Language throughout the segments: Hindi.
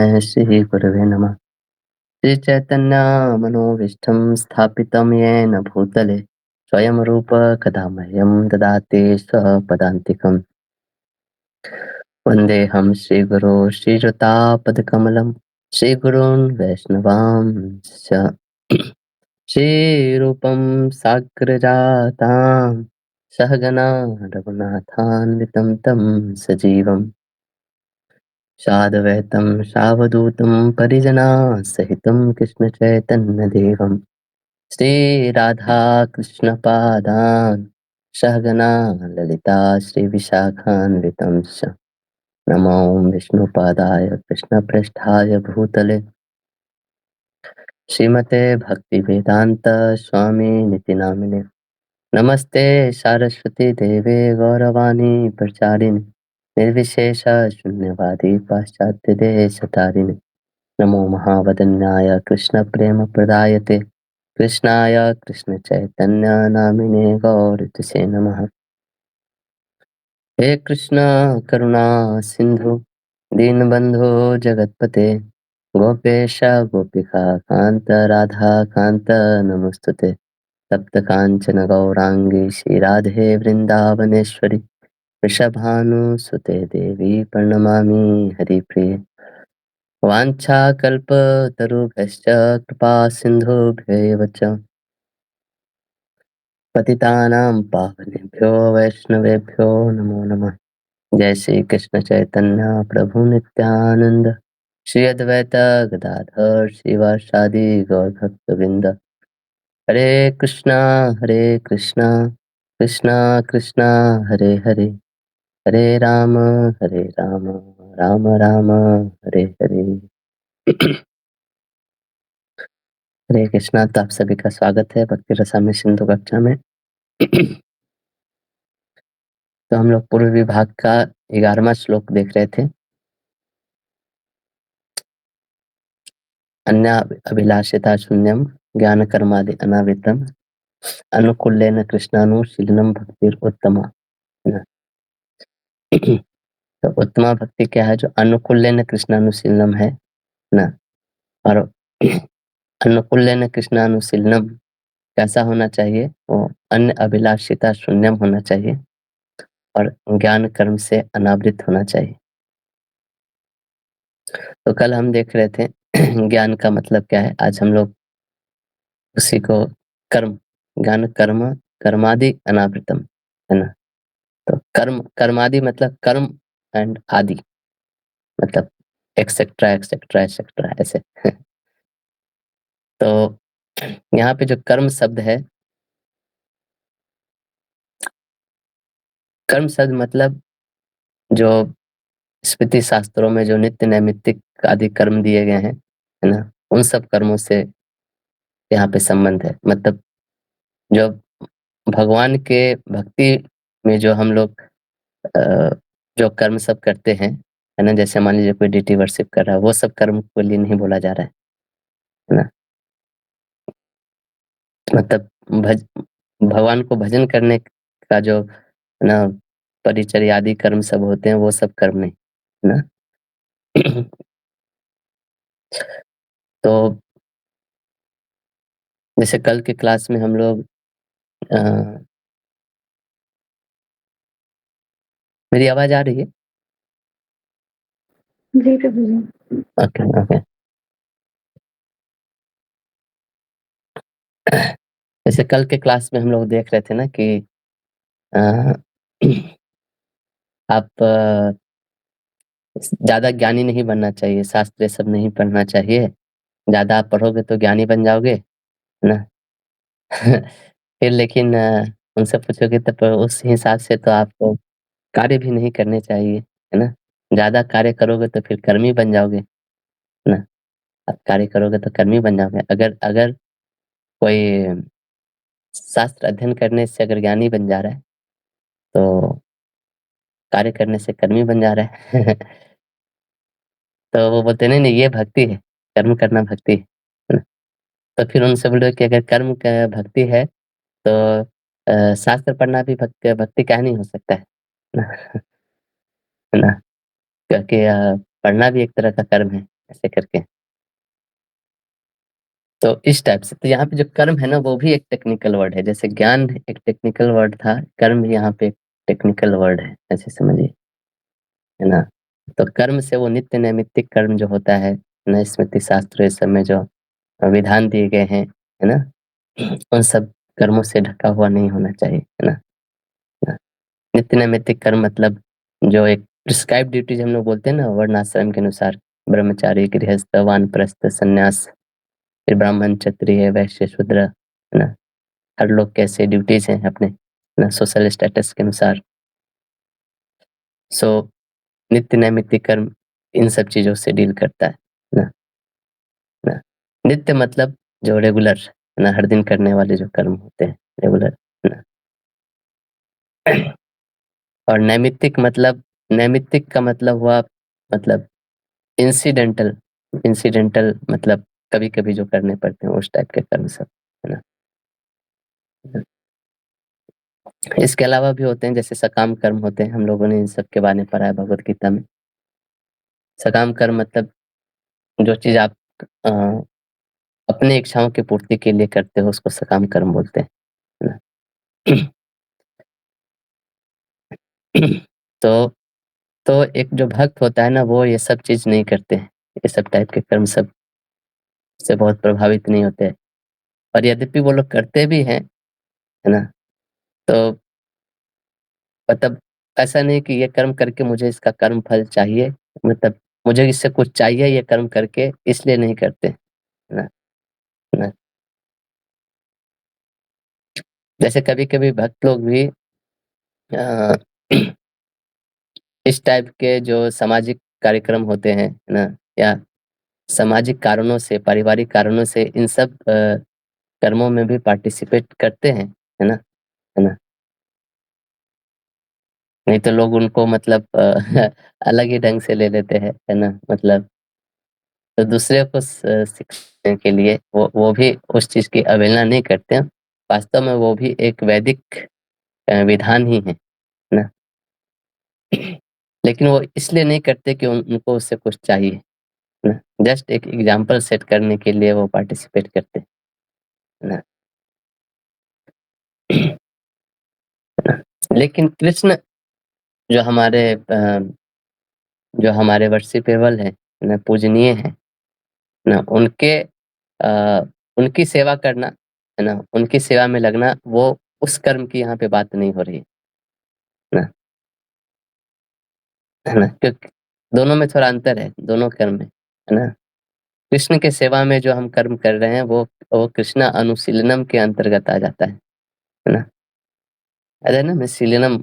श्रीगुरवे नमः। श्रीचैतन्यमनोभीष्टं स्थापितं येन भूतले स्वयं रूप कदा मह्यं ददाति स्वपदान्तिकम्। वन्देऽहं श्रीगुरो श्रीयुतापदकमलं श्रीगुरून् वैष्णवांश्च श्रीरूपं साग्रजातां सहगना रघुनाथान्वितं तं सजीवम् साद्वैतं सावधूतं परिजनासहितं कृष्णचैतन्यदेवं श्रीराधाकृष्णपादान् सहगना ललिता श्रीविशाखान्वितं च नमो विष्णुपादाय कृष्णप्रेष्ठाय भूतले श्रीमते भक्तिवेदान्त स्वामिनिति नामिने नमस्ते सारस्वती देवे गौरवाणी प्रचारिणे निर्विशेष शून्यवादी पाश्चात्य देशतारिणे नमो महावदन्याय कृष्णप्रेमप्रदायते कृष्णाय कृष्णचैतन्य नामिने गौरतसे नमः। हे कृष्ण करुणा सिंधु दीनबंधु जगतपते गोपेश गोपिका कांत राधा कांत नमस्तुते तप्त कांचन गौरांगी श्रीराधे वृंदावनेश्वरी वृषभानुसुते देवी प्रणमामि हरिप्रिये वाञ्छाकल्पतरुभ्यश्च कृपा सिन्धुभ्यैव च पतितानां पावनेभ्यो वैष्णवेभ्यो नमो नमः। जय श्री कृष्ण चैतन्य प्रभु नित्यानंद श्री अद्वैत गदाधर श्रीवासादि गौर भक्तवृंद हरे कृष्णा कृष्णा कृष्णा हरे हरे हरे राम राम राम हरे हरे। हरे कृष्णा। तो आप सभी का स्वागत है भक्ति रसामृत सिंधु कक्षा में। तो हम लोग पूर्व विभाग का 11वां श्लोक देख रहे थे। अन्य अभिलाषिता शून्यम ज्ञान कर्मादि अनावृतम अनुकूल्येन कृष्णानुशीलनम भक्तिर उत्तमा। तो उत्तमा भक्ति क्या है? जो अनुकूल्येन कृष्णानुशीलनम है ना। और अनुकूल्येन कृष्णानुशीलनम कैसा होना चाहिए? वो अन्य अभिलाषिता शून्यम होना चाहिए और ज्ञान कर्म से अनावृत होना चाहिए। तो कल हम देख रहे थे ज्ञान का मतलब क्या है। आज हम लोग उसी को कर्म ज्ञान कर्म कर्मादि अनावृतम है ना। तो कर्मादि मतलब कर्म एंड आदि मतलब एक्सेट्रा एक्सेट्रा एक्सेट्रा ऐसे। तो यहाँ पे जो कर्म शब्द है, कर्म शब्द मतलब जो स्मृति शास्त्रों में जो नित्य नैमित्तिक आदि कर्म दिए गए हैं है ना, उन सब कर्मों से यहाँ पे संबंध है। मतलब जो भगवान के भक्ति में जो हम लोग जो कर्म सब करते हैं है ना, जैसे मान लीजिए कोई डीटी वर्शिप कर रहा है, वो सब कर्म के लिए नहीं बोला जा रहा है ना। मतलब भगवान को भजन करने का जो है ना परिचर्या आदि कर्म सब होते हैं, वो सब कर्म नहीं है ना। तो जैसे कल के क्लास में हम लोग मेरी आवाज आ रही है? जी प्रभु जी। Okay okay. जैसे कल के क्लास में हम लोग देख रहे थे ना कि आप ज्यादा ज्ञानी नहीं बनना चाहिए, शास्त्र सब नहीं पढ़ना चाहिए। ज्यादा आप पढ़ोगे तो ज्ञानी बन जाओगे है ना। फिर लेकिन उनसे पूछोगे तब उस हिसाब से तो आपको कार्य भी नहीं करने चाहिए है ना। ज्यादा कार्य करोगे तो फिर कर्मी बन जाओगे है ना। आप कार्य करोगे तो कर्मी बन जाओगे। अगर अगर कोई शास्त्र अध्ययन करने से अगर ज्ञानी बन जा रहा है तो कार्य करने से कर्मी बन जा रहा है। तो वो बोलते नहीं नहीं ये भक्ति है, कर्म करना भक्ति है ना। तो फिर उनसे बोले कि अगर कर्म का भक्ति है तो शास्त्र पढ़ना भी भक्ति भक्ति काहे नहीं हो सकता है ना। है ना। क्योंकि पढ़ना भी एक तरह का कर्म है ऐसे करके। तो इस टाइप से, तो यहाँ पे जो कर्म है ना वो भी एक टेक्निकल वर्ड है, जैसे ज्ञान एक टेक्निकल वर्ड था, कर्म भी यहाँ पे एक टेक्निकल वर्ड है, ऐसे समझिए, है ना? तो कर्म से वो नित्य नैमित्तिक कर्म जो होता है ना, स्मृति शास्त्र इस सब में जो विधान दिए गए हैं, है ना? उन सब कर्मों से ढका हुआ नहीं होना चाहिए, है ना? ना। नित्य नैमित्तिक कर्म मतलब जो एक प्रिस्क्राइब्ड ड्यूटीज हम लोग बोलते हैं ना, वर्ण आश्रम के अनुसार, ब्रह्मचारी, गृहस्थ, वानप्रस्थ, सन्यास, फिर ब्राह्मण, क्षत्रिय, वैश्य, शूद्र, है ना? हर लोग कैसे ड्यूटीज हैं अपने, है ना, सोशल स्टेटस के अनुसार। सो नित्य नैमित्तिक कर्म इन सब चीज़ों से डील करता है ना? ना। नित्य मतलब जो रेगुलर, है ना, हर दिन करने वाले जो कर्म होते हैं, रेगुलर, है ना? और नैमित्तिक का मतलब हुआ, मतलब इंसिडेंटल, इंसिडेंटल मतलब कभी-कभी जो करने पड़ते हैं, उस टाइप के कर्म सब, है ना? इसके अलावा भी होते हैं, जैसे सकाम कर्म होते हैं, हम लोगों ने इन सब के बारे में पढ़ा है भगवत गीता में। सकाम कर्म मतलब जो चीज़ आप अ, अपनी इच्छाओं की पूर्ति के लिए करते हो, उसको सकाम कर्म बोलते हैं, है ना? तो तो एक जो भक्त होता है ना, वो ये सब चीज़ नहीं करते हैं। ये सब टाइप के कर्म सब से बहुत प्रभावित नहीं होते हैं। और यद्यपि वो लोग करते भी हैं, है ना? तो मतलब ऐसा नहीं कि ये कर्म करके मुझे इसका कर्म फल चाहिए, मतलब मुझे इससे कुछ चाहिए ये कर्म करके, इसलिए नहीं करते, है ना? है ना? जैसे कभी-कभी भक्त लोग भी अ, इस टाइप के जो सामाजिक कार्यक्रम होते हैं, है ना? या सामाजिक कारणों से, पारिवारिक कारणों से इन सब कर्मों में भी पार्टिसिपेट करते हैं, है ना? है ना? नहीं तो लोग उनको मतलब अलग ही ढंग से ले लेते हैं, है ना? मतलब तो दूसरे को सिखाने के लिए वो भी उस चीज़ की अवहेलना नहीं करते हैं। वास्तव में वो भी एक वैदिक विधान ही है ना? लेकिन वो इसलिए नहीं करते कि उनको उससे कुछ चाहिए, है ना? जस्ट एक एग्ज़ाम्पल सेट करने के लिए वो पार्टिसिपेट करते हैं, है ना? है ना? लेकिन कृष्ण जो जो हमारे वर्शिपेबल हैं, ना पूजनीय हैं, ना अ, उनकी सेवा करना, है ना? उनकी सेवा में लगना, वो उस कर्म की यहाँ पे बात नहीं हो रही है ना? है ना? क्योंकि दोनों में थोड़ा अंतर है, दोनों कर्म में, है ना? कृष्ण के सेवा में जो हम कर्म कर रहे हैं वो कृष्णा अनुशीलनम के अंतर्गत आ जाता है ना? अरे ना मैं शीलनम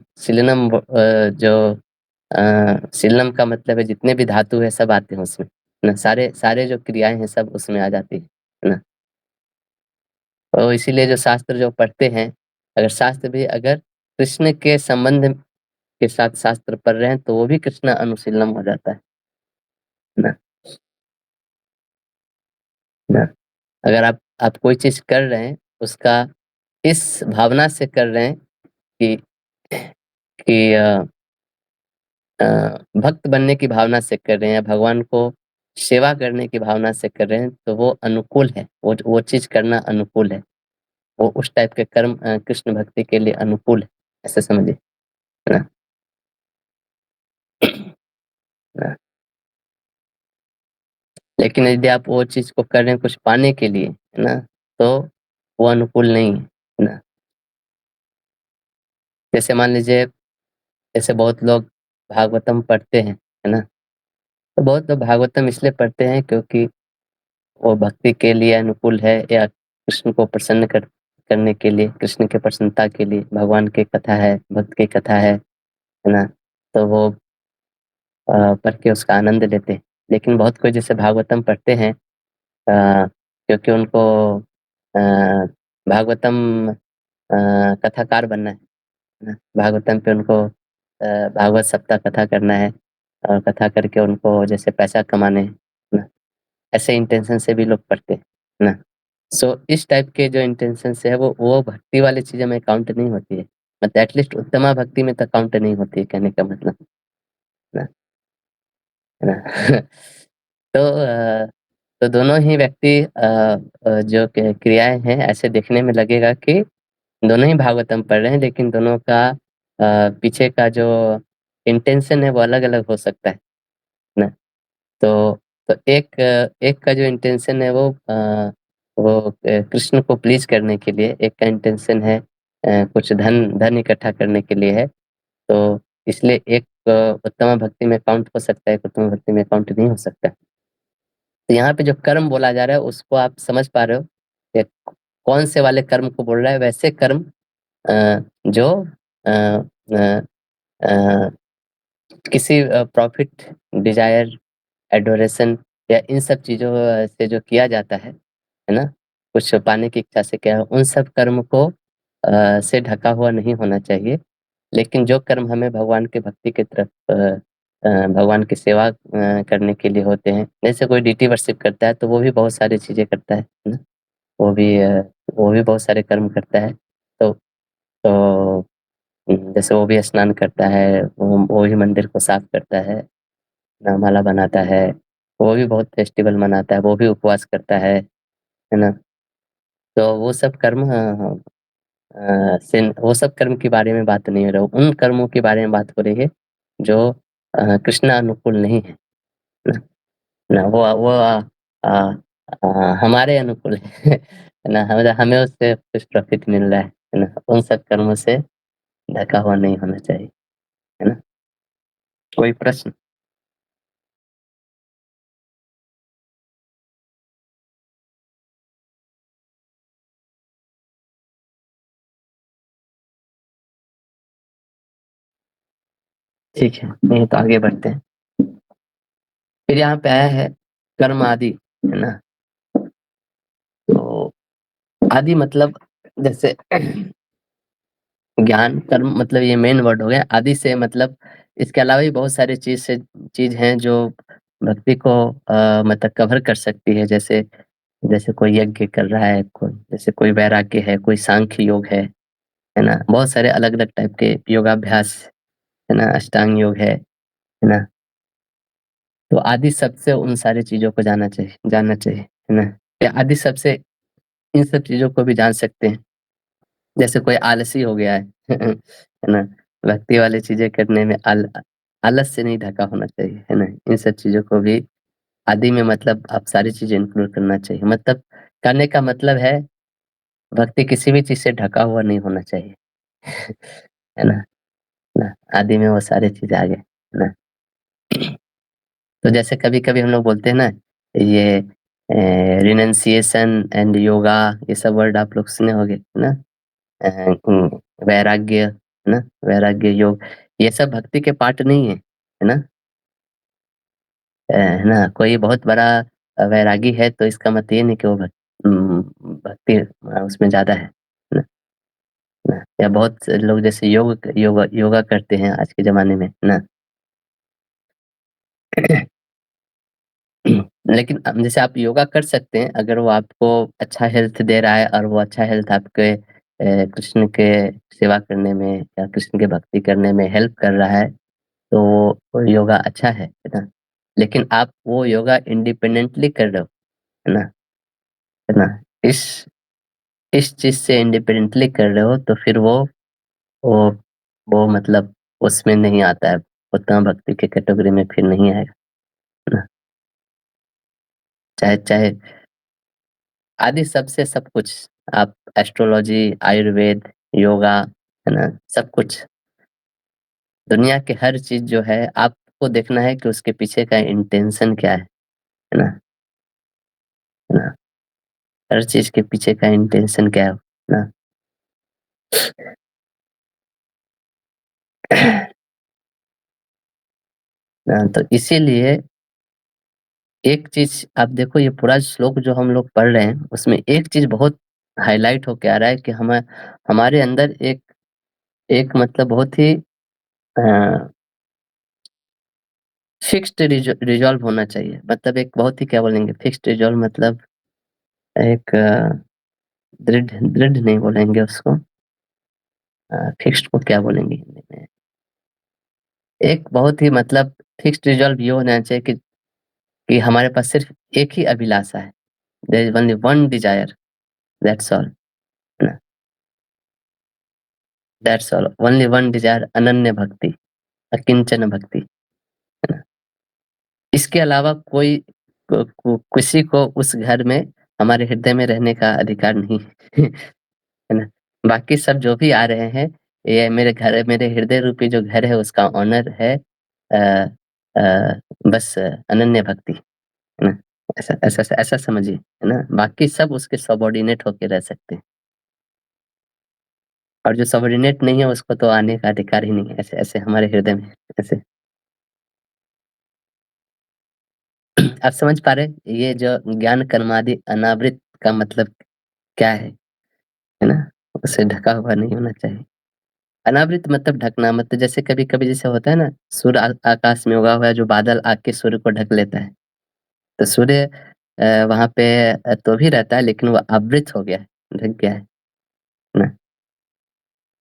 जो शीलनम का मतलब है जितने भी धातु है सब आते हैं उसमें, है ना? सारे सारे जो क्रियाएँ हैं सब उसमें आ जाती है ना? तो इसीलिए जो शास्त्र जो पढ़ते हैं, अगर शास्त्र भी अगर कृष्ण के संबंध के साथ शास्त्र पढ़ रहे हैं, तो वो भी कृष्ण अनुशीलनम हो जाता है ना? ना? अगर आप कोई चीज़ कर रहे हैं, उसका इस भावना से कर रहे हैं कि कि भक्त बनने की भावना से कर रहे हैं, भगवान को सेवा करने की भावना से कर रहे हैं, तो वो अनुकूल है, वो चीज़ करना अनुकूल है। वो उस टाइप के कर्म कृष्ण भक्ति के लिए अनुकूल है, ऐसा समझिए, है ना? ना? लेकिन यदि आप वो चीज़ को कर रहे हैं कुछ पाने के लिए, है ना? तो वो अनुकूल नहीं है ना? जैसे मान लीजिए, जैसे बहुत लोग भागवतम पढ़ते हैं, है ना? तो बहुत लोग भागवतम इसलिए पढ़ते हैं क्योंकि वो भक्ति के लिए अनुकूल है, या कृष्ण को प्रसन्न करने के लिए, कृष्ण की प्रसन्नता के लिए, भगवान की कथा है, भक्त की कथा है ना? तो वो पढ़ के उसका आनंद लेते हैं। लेकिन बहुत कोई जैसे भागवतम पढ़ते हैं क्योंकि उनको अ, भागवतम कथाकार बनना है ना? भागवतम पे उनको भागवत सप्ताह कथा करना है, और कथा करके उनको जैसे पैसा कमाने हैं, है ना? ऐसे इंटेंशन से भी लोग पढ़ते हैं, है ना? सो इस टाइप के जो इंटेंशन से है, वो भक्ति वाली चीज़ों में काउंट नहीं होती है। मतलब एटलीस्ट उत्तमा भक्ति में तो काउंट नहीं होती है, कहने का मतलब, है ना? है ना? तो तो दोनों ही व्यक्ति जो क्रियाएँ हैं ऐसे देखने में लगेगा कि दोनों ही भागवतम पढ़ रहे हैं, लेकिन दोनों का पीछे का जो इंटेंशन है वो अलग-अलग हो सकता है ना? तो एक का जो इंटेंशन है कृष्ण को प्लीज़ करने के लिए, एक का इंटेंशन है कुछ धन धन इकट्ठा करने के लिए है। तो इसलिए एक उत्तम भक्ति में काउंट हो सकता है, एक उत्तम भक्ति में काउंट नहीं हो सकता। तो यहाँ पे जो कर्म बोला जा रहा है उसको आप समझ पा रहे हो कि कौन से वाले कर्म को बोल रहा है? वैसे कर्म जो अ अ अ, किसी प्रॉफिट, डिज़ायर, एडोरेशन या इन सब चीज़ों से जो किया जाता है ना? कुछ पाने की इच्छा से किया उन सब कर्म को से ढका हुआ नहीं होना चाहिए। लेकिन जो कर्म हमें भगवान के भक्ति की तरफ भगवान की सेवा करने के लिए होते हैं, जैसे कोई डीटी वर्शिप करता है तो वो भी बहुत सारी चीज़ें करता है ना? वो भी वो भी बहुत सारे कर्म करता है। तो जैसे वो भी स्नान करता है, वो भी मंदिर को साफ करता है ना, माला बनाता है, वो भी बहुत फेस्टिवल मनाता है, वो भी उपवास करता है ना? तो वो सब कर्म वो सब कर्म के बारे में बात नहीं हो रहा, उन कर्मों के बारे में बात हो रही है जो कृष्ण अनुकूल नहीं है ना, ना वो हमारे अनुकूल है है ना? हमें हमें उससे कुछ प्रॉफ़िट मिल रहा है ना? उन सब कर्मों से ढका हुआ नहीं होना चाहिए, है ना? कोई प्रश्न? ठीक है, नहीं तो आगे बढ़ते हैं। फिर यहाँ पे आया है कर्म आदि, है ना? तो आदि मतलब जैसे ज्ञान, कर्म मतलब ये मेन वर्ड हो गया। आदि से मतलब इसके अलावा भी बहुत सारी चीज़ हैं जो भक्ति को मतलब कवर कर सकती है। जैसे जैसे कोई यज्ञ कर रहा है, कोई जैसे कोई वैराग्य है, कोई सांख्य योग है ना? बहुत सारे अलग-अलग टाइप के योगाभ्यास, है ना? अष्टांग योग है ना? तो आदि शब्द से उन सारी चीज़ों को जानना चाहिए, है ना? या आदि शब्द से इन सब चीज़ों को भी जान सकते हैं। जैसे कोई आलसी हो गया है, है ना? भक्ति वाली चीज़ें करने में आलस से नहीं ढका होना चाहिए, है ना? इन सब चीज़ों को भी आदि में मतलब आप सारी चीज़ें इंक्लूड करना चाहिए। मतलब करने का मतलब है भक्ति किसी भी चीज़ से ढका हुआ नहीं होना चाहिए, है ना? ना आदि में वो सारी चीज़ें आ गए, है ना? तो जैसे कभी-कभी हम लोग बोलते हैं ना, ये रिनंसिएशन एंड योगा ये सब वर्ड आप लोग सुने होंगे, है ना? वैराग्य, है ना? वैराग्य योग, ये सब भक्ति के पार्ट नहीं है ना? है ना? कोई बहुत बड़ा वैरागी है तो इसका मतलब ये नहीं कि वो भक्ति उसमें ज़्यादा है ना? ना? या बहुत से लोग जैसे योगा करते हैं आज के ज़माने में, है ना? लेकिन जैसे आप योगा कर सकते हैं, अगर वो आपको अच्छा हेल्थ दे रहा है और वो अच्छा हेल्थ आपके कृष्ण के सेवा करने में या कृष्ण की भक्ति करने में हेल्प कर रहा है, तो वो योगा अच्छा है ना? लेकिन आप वो योगा इंडिपेंडेंटली कर रहे हो, है ना? है ना? इस इस चीज़ से इंडिपेंडेंटली कर रहे हो तो फिर वो वो मतलब उसमें नहीं आता है, उत्तम भक्ति के कैटेगरी में फिर नहीं आएगा, है ना? चाहे चाहे आदि सबसे सब कुछ, आप एस्ट्रोलॉजी, आयुर्वेद, योगा, है ना? सब कुछ, दुनिया की हर चीज़ जो है आपको देखना है कि उसके पीछे का इंटेंशन क्या है ना? है ना? हर चीज़ के पीछे का इंटेंशन क्या है ना? तो इसीलिए एक चीज़ आप देखो ये पूरा श्लोक जो हम लोग पढ़ रहे हैं, उसमें एक चीज़ बहुत हाइलाइट होके आ रहा है कि हमारे अंदर एक एक मतलब बहुत ही अ, फिक्स्ड रिज़ॉल्व होना चाहिए। मतलब एक बहुत ही क्या बोलेंगे फिक्स्ड रिज़ॉल्व मतलब एक दृढ़ दृढ़ नहीं बोलेंगे उसको फिक्स्ड को क्या बोलेंगे हिंदी में? एक बहुत ही मतलब फिक्स्ड रिज़ॉल्व ये होना चाहिए कि कि हमारे पास सिर्फ़ एक ही अभिलाषा है। There is only one desire that's all, है ना? That's all, only one desire अनन्य भक्ति, अकिंचन भक्ति, है ना? इसके अलावा कोई किसी को उस घर में हमारे हृदय में रहने का अधिकार नहीं है। है ना? बाकी सब जो भी आ रहे हैं, ये मेरे हृदय रूपी जो घर है उसका ओनर है बस अनन्य भक्ति, है ना? ऐसा ऐसा ऐसा समझिए, है ना? बाकी सब उसके सबॉर्डिनेट होके रह सकते हैं और जो सबॉर्डिनेट नहीं है उसको तो आने का अधिकार ही नहीं है, ऐसे ऐसे हमारे हृदय में ऐसे। आप समझ पा रहे हैं? ये जो ज्ञान कर्मादि अनावृत का मतलब क्या है ना? उसे ढका हुआ नहीं होना चाहिए। अनावृत मतलब ढकना मतलब जैसे कभी-कभी जैसे होता है ना, सूर्य आकाश में उगा हुआ है जो बादल आके सूर्य को ढक लेता है। तो सूर्य वहाँ पे तो भी रहता है लेकिन वो आवृत हो गया है, ढक गया है ना?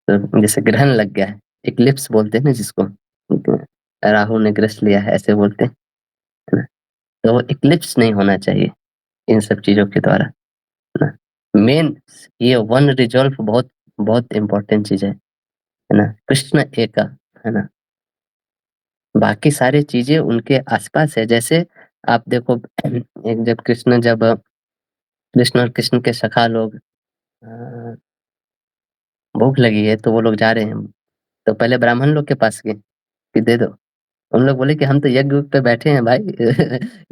तो जैसे ग्रहण लग गया है, इक्लिप्स बोलते हैं ना जिसको, राहु ने ग्रस लिया है ऐसे बोलते हैं, है ना? तो वो इक्लिप्स नहीं होना चाहिए इन सब चीज़ों के द्वारा, है ना? मेन ये वन रिज़ॉल्व बहुत बहुत इम्पोर्टेंट चीज़ है ना? कृष्ण एक, है ना? बाकी सारी चीज़ें उनके आस-पास है, जैसे आप देखो एक कृष्ण और कृष्ण के सखा लोग अ, भूख लगी है तो वो लोग जा रहे हैं, तो पहले ब्राह्मण लोग के पास गए कि दे दो। उन लोग बोले कि हम तो यज्ञ पे बैठे हैं भाई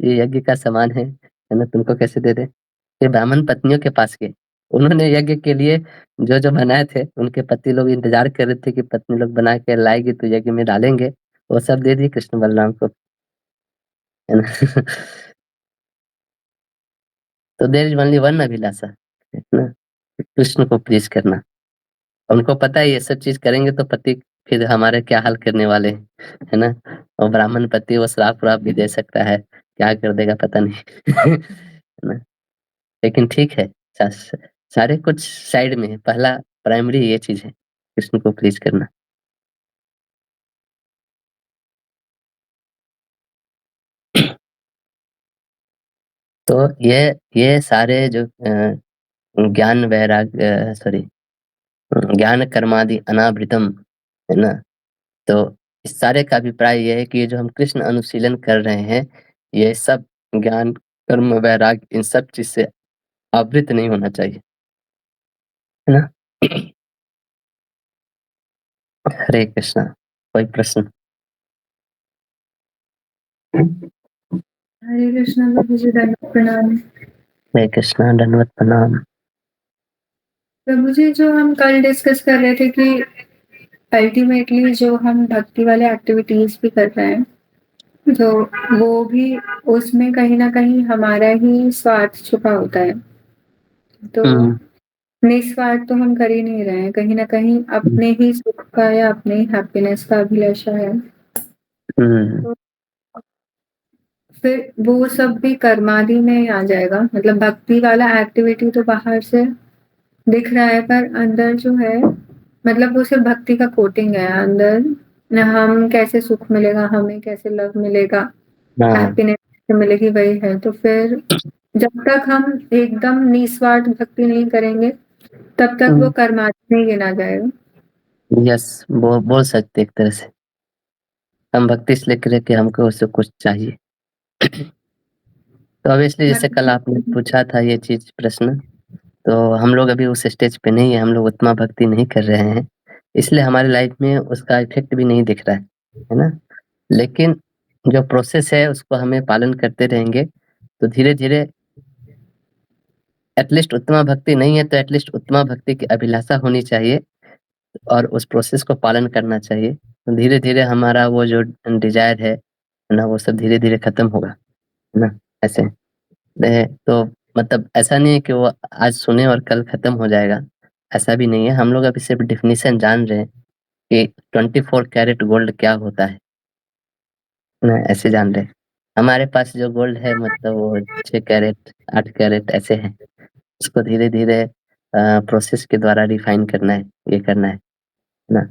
ये यज्ञ का सामान है ना? तुमको कैसे दे दें? फिर ब्राह्मण पत्नियों के पास गए, उन्होंने यज्ञ के लिए जो-जो बनाए थे, उनके पति लोग इंतज़ार कर रहे थे कि पत्नी लोग बना के लाएगी तो यज्ञ में डालेंगे, वो सब दे दिए कृष्ण बलराम को, है ना? तो देयर इज़ ओनली वन अभिलाषा, है ना? कृष्ण को प्लीज़ करना। उनको पता है ये सब चीज़ करेंगे तो पति फिर हमारे क्या हाल करने वाले हैं, है ना? और ब्राह्मण पति वो श्राप-वाप भी दे सकता है, क्या कर देगा पता नहीं। है ना? लेकिन ठीक है, स सारे कुछ साइड में है, पहला प्राइमरी ये चीज़ है, कृष्ण को प्लीज़ करना। तो ये सारे जो ज्ञान सॉरी ज्ञान कर्मादि अनावृतम, है ना? तो इस सारे का अभिप्राय ये है कि ये जो हम कृष्ण अनुशीलन कर रहे हैं, ये सब ज्ञान, कर्म, वैराग्य इन सब चीज़ से आवृत नहीं होना चाहिए, है ना? हरे कृष्णा, कोई प्रश्न? हरे कृष्णा प्रभु जी, दंडवत प्रणाम। हरे कृष्णा, दंडवत प्रणाम। प्रभु जी, जो हम कल डिस्कस कर रहे थे कि अल्टीमेटली जो हम भक्ति वाले एक्टिविटीज भी कर रहे हैं, तो वो भी उसमें कहीं ना कहीं हमारा ही स्वार्थ छुपा होता है। तो हुँ, निस्वार्थ तो हम कर ही नहीं रहे हैं, कहीं ना कहीं हुँ, अपने ही सुख का या अपने ही हैप्पीनेस का अभिलाषा है। हुँ, तो फिर वो सब भी कर्मादि में आ जाएगा, मतलब भक्ति वाला एक्टिविटी तो बाहर से दिख रहा है पर अंदर जो है, मतलब वो सिर्फ भक्ति का कोटिंग है। अंदर न हम कैसे सुख मिलेगा, हमें कैसे लव मिलेगा, हाँ, हैप्पीनेस कैसे मिलेगी, वही है। तो फिर जब तक हम एकदम निस्वार्थ भक्ति नहीं करेंगे तब तक वो हुँ, कर्मादि नहीं गिना जाएगा। यस बोल सकते एक तरह से। हम भक्ति इसलिए करें कि हमको उससे कुछ चाहिए। तो ऑब्वियसली जैसे कल आपने मतलब पूछा था ये चीज़ प्रश्न, तो हम लोग अभी उस स्टेज पे नहीं है, हम लोग उतना भक्ति नहीं कर रहे हैं, इसलिए हमारी लाइफ में उसका इफ़ेक्ट भी नहीं दिख रहा है ना? लेकिन जो प्रोसेस है उसको हमें पालन करते रहेंगे, तो धीरे-धीरे एटलीस्ट उत्तमा भक्ति नहीं है तो एटलीस्ट उत्तमा भक्ति की अभिलाषा होनी चाहिए और उस प्रोसेस को पालन करना चाहिए। तो धीरे-धीरे हमारा वो जो डिज़ायर है ना? वो सब धीरे-धीरे खत्म होगा, है ना? ऐसे। तो मतलब ऐसा नहीं है कि वो आज सुने और कल खत्म हो जाएगा, ऐसा भी नहीं है। हम लोग अभी सिर्फ़ डेफ़िनिशन जान रहे हैं कि 24 कैरेट गोल्ड क्या होता है ना? ऐसे जान रहे हैं। हमारे पास जो गोल्ड है मतलब वो 6 कैरेट, 8 कैरेट ऐसे है। उसको धीरे-धीरे प्रोसेस के द्वारा रिफ़ाइन करना है, ये करना है ना?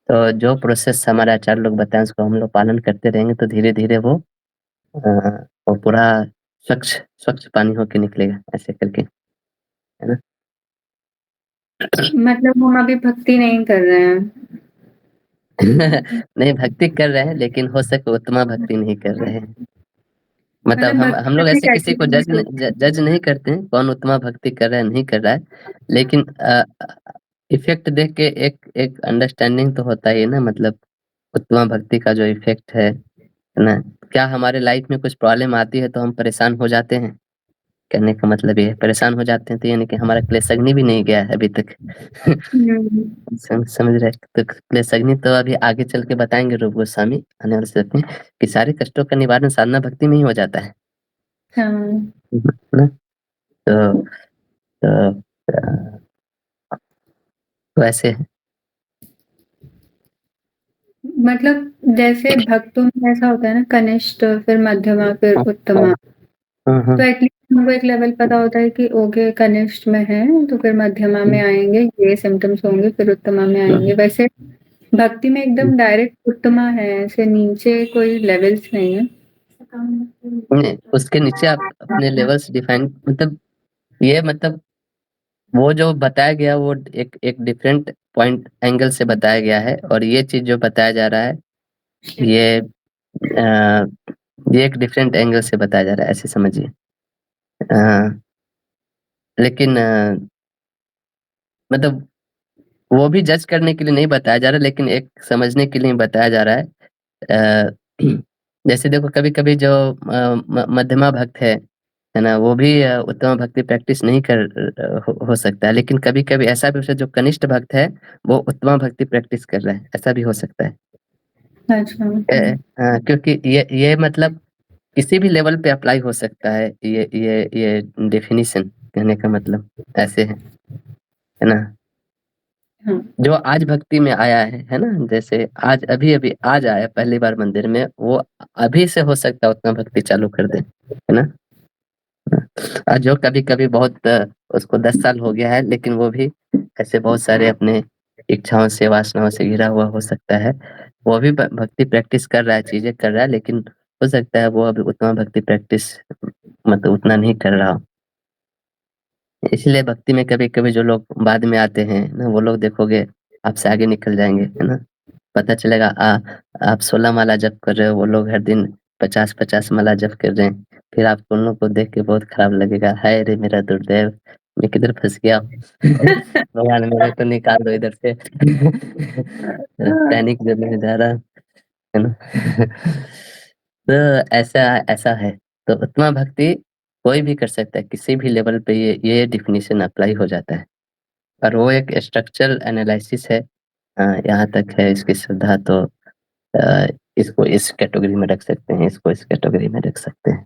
तो जो प्रोसेस हमारे आचार्य लोग बताएँ उसको हम लोग पालन करते रहेंगे तो धीरे-धीरे वो अ वो पूरा स्वच्छ स्वच्छ पानी होके निकलेगा ऐसे करके, है ना? मतलब हम अभी भक्ति नहीं कर रहे हैं। नहीं, भक्ति कर रहे हैं, लेकिन हो सके उतना भक्ति नहीं कर रहे हैं। मतलब मतलब हम भक्ति लोग करने ऐसे का किसी को जज नहीं करते हैं, कौन उतना भक्ति कर रहा है, नहीं कर रहा है। लेकिन इफ़ेक्ट देख के एक अंडरस्टैंडिंग तो होता ही है ना, मतलब उतना भक्ति का जो इफ़ेक्ट है ना? क्या हमारे लाइफ़ में कुछ प्रॉब्लम आती है तो हम परेशान हो जाते हैं? कहने का मतलब ये है, परेशान हो जाते हैं तो यानी कि हमारा क्लेशअग्नि भी नहीं गया है अभी तक। हुँ। समझ रहे हैं? तो क्लेशअग्नि तो अभी आगे चल के बताएँगे रूप गोस्वामी आने वाले समय में, कि सारे कष्टों का निवारण साधना भक्ति में ही हो जाता है। हाँ। ना? तो तो तो ऐसे है। मतलब जैसे भक्तों में ऐसा होता है ना, कनिष्ठ, फिर मध्यमा, फिर हाँ, उत्तमा। हाँ, हाँ। तो एटलीस्ट हमको एक लेवल पता होता है कि ओके कनिष्ठ में है, तो फिर मध्यमा में आएँगे, ये सिम्पटम्स होंगे, फिर उत्तमा में आएँगे। वैसे भक्ति में एकदम डायरेक्ट उत्तमा है, ऐसे नीचे कोई लेवल्स नहीं है। नहीं, उसके नीचे आप अपने लेवल्स डिफाइन, मतलब ये मतलब वो जो बताया गया वो एक एक डिफरेंट पॉइंट एंगल से बताया गया है, और ये चीज़ जो बताया जा रहा है ये ये एक डिफरेंट एंगल से बताया जा रहा है, ऐसे समझिए। लेकिन मतलब वो भी जज करने के लिए नहीं बताया जा रहा है, लेकिन एक समझने के लिए बताया जा रहा है। अ, जैसे देखो कभी-कभी जो मध्यमा भक्त है ना? वो भी उत्तम भक्ति प्रैक्टिस नहीं हो सकता है, लेकिन कभी-कभी ऐसा भी हो सकता है जो कनिष्ठ भक्त है, वो उत्तम भक्ति प्रैक्टिस कर रहा है, ऐसा भी हो सकता है। अच्छा। हाँ, क्योंकि ये मतलब किसी भी लेवल पे अप्लाई हो सकता है, ये डेफिनिशन कहने का मतलब ऐसे है ना? हाँ। जो आज भक्ति में आया है ना? जैसे आज अभी-अभी आज आया पहली बार मंदिर में, वो अभी से हो सकता है उतना भक्ति चालू कर दे, है ना? जो कभी-कभी बहुत उसको 10 साल हो गया है, लेकिन वो भी ऐसे बहुत सारे अपने इच्छाओं से, वासनाओं से घिरा हुआ हो सकता है। वो भी भ भक्ति प्रैक्टिस कर रहा है, चीज़ें कर रहा है, लेकिन हो सकता है वो अभी उतना भक्ति प्रैक्टिस मतलब उतना नहीं कर रहा हो। इसलिए भक्ति में कभी-कभी जो लोग बाद में आते हैं ना, वो लोग देखोगे आपसे आगे निकल जाएँगे, है ना? पता चलेगा आप 16 माला जप कर रहे हो, वो लोग हर दिन 50-50 माला जप कर रहे हैं। फिर आपको उन लोग को देख के बहुत खराब लगेगा, हाय रे मेरा दुर्दैव! मैं किधर फँस गया हूँ। भगवान मेरे को निकाल दो इधर से। पैनिक ज़ोन में जा रहा, है ना? तो ऐसा ऐसा है। तो उतना भक्ति कोई भी कर सकता है, किसी भी लेवल पे ये डेफिनिशन अप्लाई हो जाता है। और वो एक स्ट्रक्चरल एनालिसिस है। यहाँ तक है इसकी श्रद्धा, तो अ, इसको इस कैटेगरी में रख सकते हैं, इसको इस कैटेगरी में रख सकते हैं।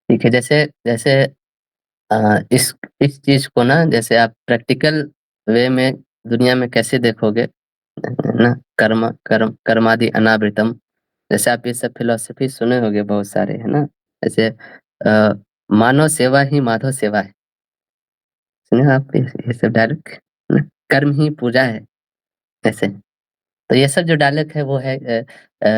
ठीक है, जैसे जैसे इस चीज़ को ना जैसे आप प्रैक्टिकल वे में दुनिया में कैसे देखोगे, है ना? कर्मादि अनावृतम, जैसे आप ये सब फिलॉसफी सुने होंगे बहुत सारे, है ना? जैसे मानव सेवा ही माधव सेवा है। सुने हो आप ये सब डायलॉग? है ना? कर्म ही पूजा है, ऐसे। तो ये सब जो डायलॉग है वो है अ अ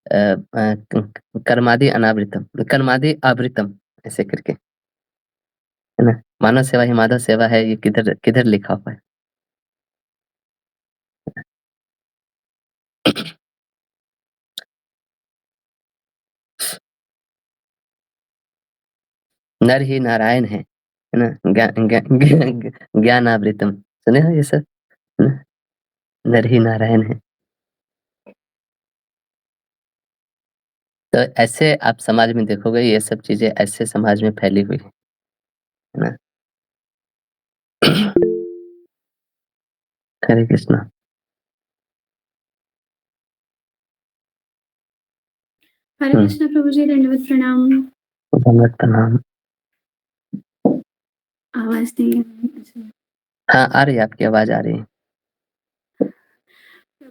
अ, क कर्मादि अनावृतम, कर्मादि आवृतम ऐसे करके, है ना? मानव सेवा ही माधव सेवा है, ये किधर किधर लिखा हुआ है? नर ही नारायण है ना? ज्ञानावृतम, सुने हो ये सब? है ना? नर ही नारायण है। तो ऐसे आप समाज में देखोगे ये सब चीज़ें ऐसे समाज में फैली हुई है ना? हरे कृष्णा। हरे हुँ, कृष्ण प्रभु जी, दंडवत प्रणाम। धन्यवाद प्रणाम। आवाज़ नहीं आ रही। अच्छा। हाँ, आ रही है आपकी आवाज़ आ रही है।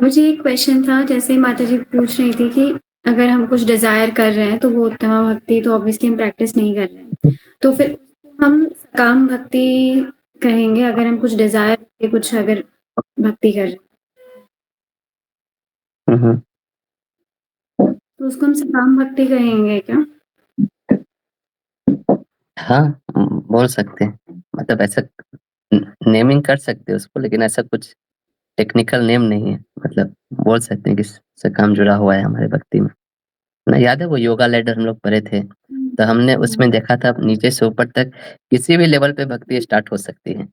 मुझे एक क्वेश्चन था, जैसे माताजी पूछ रही थी कि अगर हम कुछ डिज़ायर कर रहे हैं, तो वो उत्तम भक्ति तो ऑब्वियसली हम प्रैक्टिस नहीं कर रहे हैं। तो फिर हम काम भक्ति कहेंगे अगर हम कुछ डिज़ायर के कुछ अगर भक्ति कर रहे हैं? हुँ, हुँ। तो उसको हम सकाम भक्ति कहेंगे क्या? हाँ, बोल सकते हैं। मतलब ऐसा नेमिंग कर सकते हैं उसको, लेकिन ऐसा कुछ टेक्निकल नेम नहीं है। मतलब बोल सकते हैं कि इससे काम जुड़ा हुआ है हमारे भक्ति में। ना याद है वो योगा लैडर हम लोग पढ़े थे, तो हमने हुँ। उसमें देखा था नीचे से ऊपर तक किसी भी लेवल पे भक्ति स्टार्ट हो सकती है।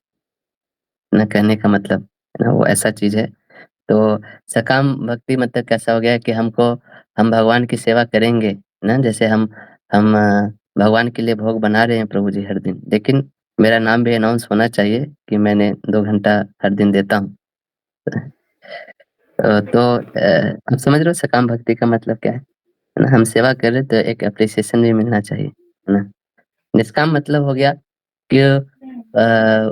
ना कहने का मतलब, है ना, वो ऐसा चीज़ है। तो सकाम भक्ति मतलब कैसा हो गया है कि हम भगवान की सेवा करेंगे ना, जैसे हम भगवान के लिए भोग बना रहे हैं प्रभु जी हर दिन, लेकिन मेरा नाम भी अनाउंस होना चाहिए कि मैंने 2 घंटा हर दिन देता हूँ। तो आप समझ रहे हो सकाम भक्ति का मतलब क्या है? ना हम सेवा कर रहे हैं तो एक एप्रिसिएशन भी मिलना चाहिए, है ना? निष्काम मतलब हो गया कि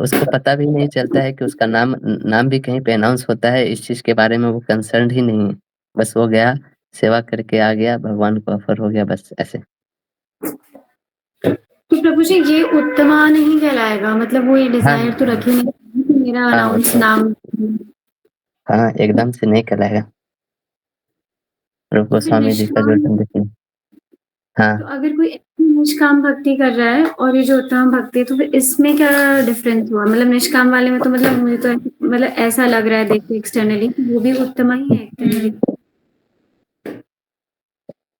उसको पता भी नहीं चलता है कि उसका नाम भी कहीं पे अनाउंस होता है, इस चीज़ के बारे में वो कंसर्न्ड ही नहीं है। बस वो गया, सेवा करके आ गया, भगवान को ऑफर हो गया बस ऐसे। तो प्रभु जी ये उत्तमा नहीं कहलाएगा मतलब वो ये हाँ, डिज़ायर तो रख ही नहीं कि मेरा हाँ, अनाउंस उत्तम नाम हाँ, एकदम से नहीं कहलाएगा। रूप तो फिर गोस्वामी जी का जो निष्काम definition हाँ, तो अगर कोई निष्काम भक्ति कर रहा है और ये जो उत्तम भक्ति है तो फिर इसमें क्या डिफरेंस हुआ? मतलब निष्काम वाले में तो मतलब मुझे तो मतलब ऐसा लग रहा है देख के एक्सटर्नली कि वो भी उत्तमा ही है एक्चुअली।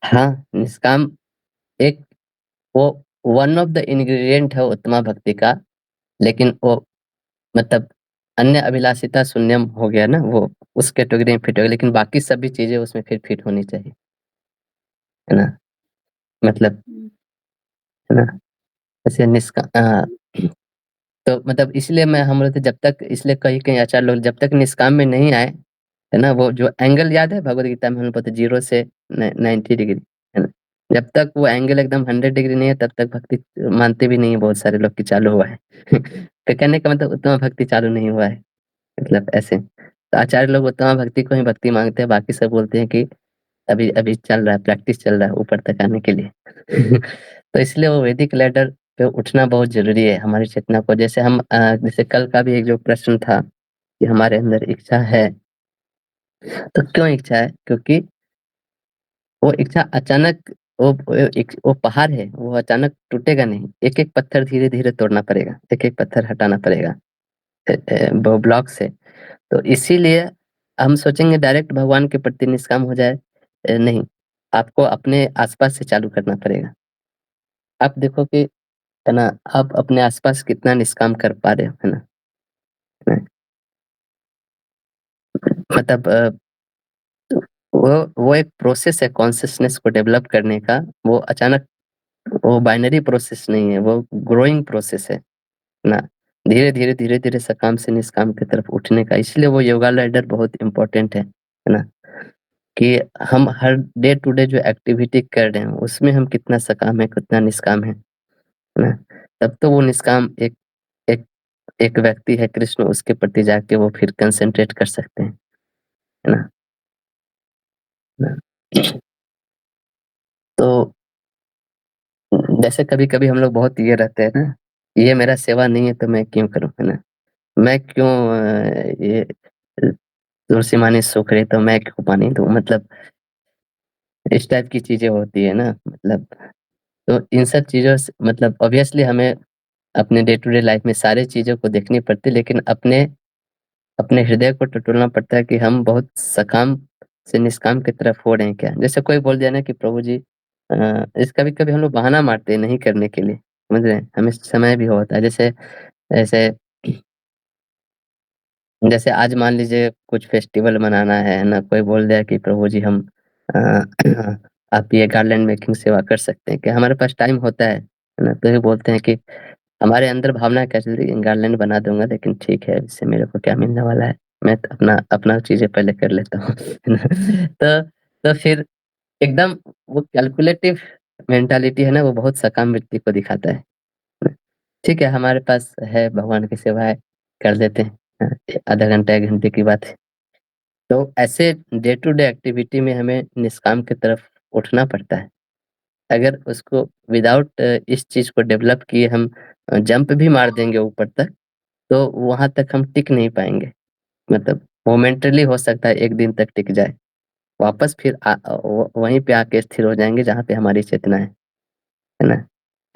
हाँ, निष्काम एक वो वन ऑफ द इंग्रीडिएंट है उत्तमा भक्ति का, लेकिन वो मतलब अन्य अभिलाषिता शून्यम हो गया ना, वो उस कैटेगरी में फिट हो गया, लेकिन बाकी सभी चीज़ें उसमें फिर फिट होनी चाहिए, है ना? मतलब है ना? ऐसे तो मतलब इसलिए मैं हम लोग तो जब तक इसलिए कई-कई आचार्य लोग जब तक निष्काम में नहीं आए, है ना? वो जो एंगल याद है भगवद गीता में हम लोग पढ़ते 0 से 90 डिग्री, है ना? जब तक वो एंगल एकदम 100 डिग्री नहीं है तब तक भक्ति मानते भी नहीं है बहुत सारे लोग कि चालू हुआ है। तो कहने का मतलब उतना भक्ति चालू नहीं हुआ है, मतलब ऐसे। तो आचार्य लोग उतना भक्ति को ही भक्ति मांगते हैं, बाकी सब बोलते हैं कि अभी अभी चल रहा है, प्रैक्टिस चल रहा है ऊपर तक आने के लिए। तो इसलिए वो वैदिक लैडर पे उठना बहुत ज़रूरी है हमारी चेतना को। जैसे जैसे कल का भी एक जो प्रश्न था कि हमारे अंदर इच्छा है, तो क्यों इच्छा है? क्योंकि वो इच्छा अचानक वो पहाड़ है, वो अचानक टूटेगा नहीं। एक-एक पत्थर धीरे-धीरे तोड़ना पड़ेगा, एक-एक पत्थर हटाना पड़ेगा वो ब्लॉक से। तो इसीलिए हम सोचेंगे डायरेक्ट भगवान के प्रति निष्काम हो जाए, नहीं, आपको अपने आस-पास से चालू करना पड़ेगा। आप देखो कि है ना, आप अपने आस-पास कितना निष्काम कर पा रहे हो, है ना? है ना? मतलब तो वो एक प्रोसेस है कॉन्शसनेस को डेवलप करने का, वो अचानक वो बाइनरी प्रोसेस नहीं है, वो ग्रोइंग प्रोसेस है ना? धीरे-धीरे, धीरे-धीरे सकाम से निष्काम की तरफ उठने का, इसलिए वो योगा लैडर बहुत इम्पोर्टेंट है ना? कि हम हर डे टू डे जो एक्टिविटी कर रहे हैं, उसमें हम कितना सकाम है, कितना निष्काम है ना? तब तो वो निष्काम एक एक एक व्यक्ति है कृष्ण, उसके प्रति जाके वो फिर कंसंट्रेट कर सकते हैं, है ना? ना? तो जैसे कभी-कभी हम लोग बहुत ये रहते हैं ना, ये मेरा सेवा नहीं है तो मैं क्यों करूँ, है ना? मैं क्यों ये तुलसी माँ ने सुख रही तो मैं क्यों पानी दूँ? मतलब इस टाइप की चीज़ें होती है ना, मतलब तो इन सब चीज़ों से मतलब ऑब्वियसली हमें अपने डे टू डे लाइफ में सारी चीज़ों को देखनी पड़ती है, लेकिन अपने अपने हृदय को टटोलना पड़ता है कि हम बहुत सकाम से निष्काम की तरफ हो रहे हैं क्या? जैसे कोई बोल दिया ना कि प्रभु जी इस कभी-कभी हम लोग बहाना मारते हैं नहीं करने के लिए, समझ रहे हैं? हमें समय भी होता है, जैसे ऐसे जैसे आज मान लीजिए कुछ फेस्टिवल मनाना है ना, कोई बोल दिया कि प्रभु जी हम अ, आप ये गार्लैंड मेकिंग सेवा कर सकते हैं क्या? हमारे पास टाइम होता है ना? तो ये बोलते हैं कि हमारे अंदर भावना क्या चल रही है, गार्लैंड बना दूँगा लेकिन ठीक है, इससे मेरे को क्या मिलने वाला है? मैं तो अपना अपना चीज़ें पहले कर लेता हूँ, है ना? तो फिर एकदम वो कैलकुलेटिव मेंटालिटी है ना, वो बहुत सकाम व्यक्ति को दिखाता है। ठीक है, हमारे पास है भगवान की सेवा है, कर देते हैं। आधा घंटा, 1 घंटे की बात है। तो ऐसे डे टू डे एक्टिविटी में हमें निष्काम की तरफ उठना पड़ता है। अगर उसको विदाउट इस चीज़ को डेवलप किए हम जंप भी मार देंगे ऊपर तक, तो वहाँ तक हम टिक नहीं पाएँगे। मतलब मोमेंटली हो सकता है 1 दिन तक टिक जाए, वापस फिर वहीं पे आके स्थिर हो जाएँगे जहाँ पे हमारी चेतना है ना?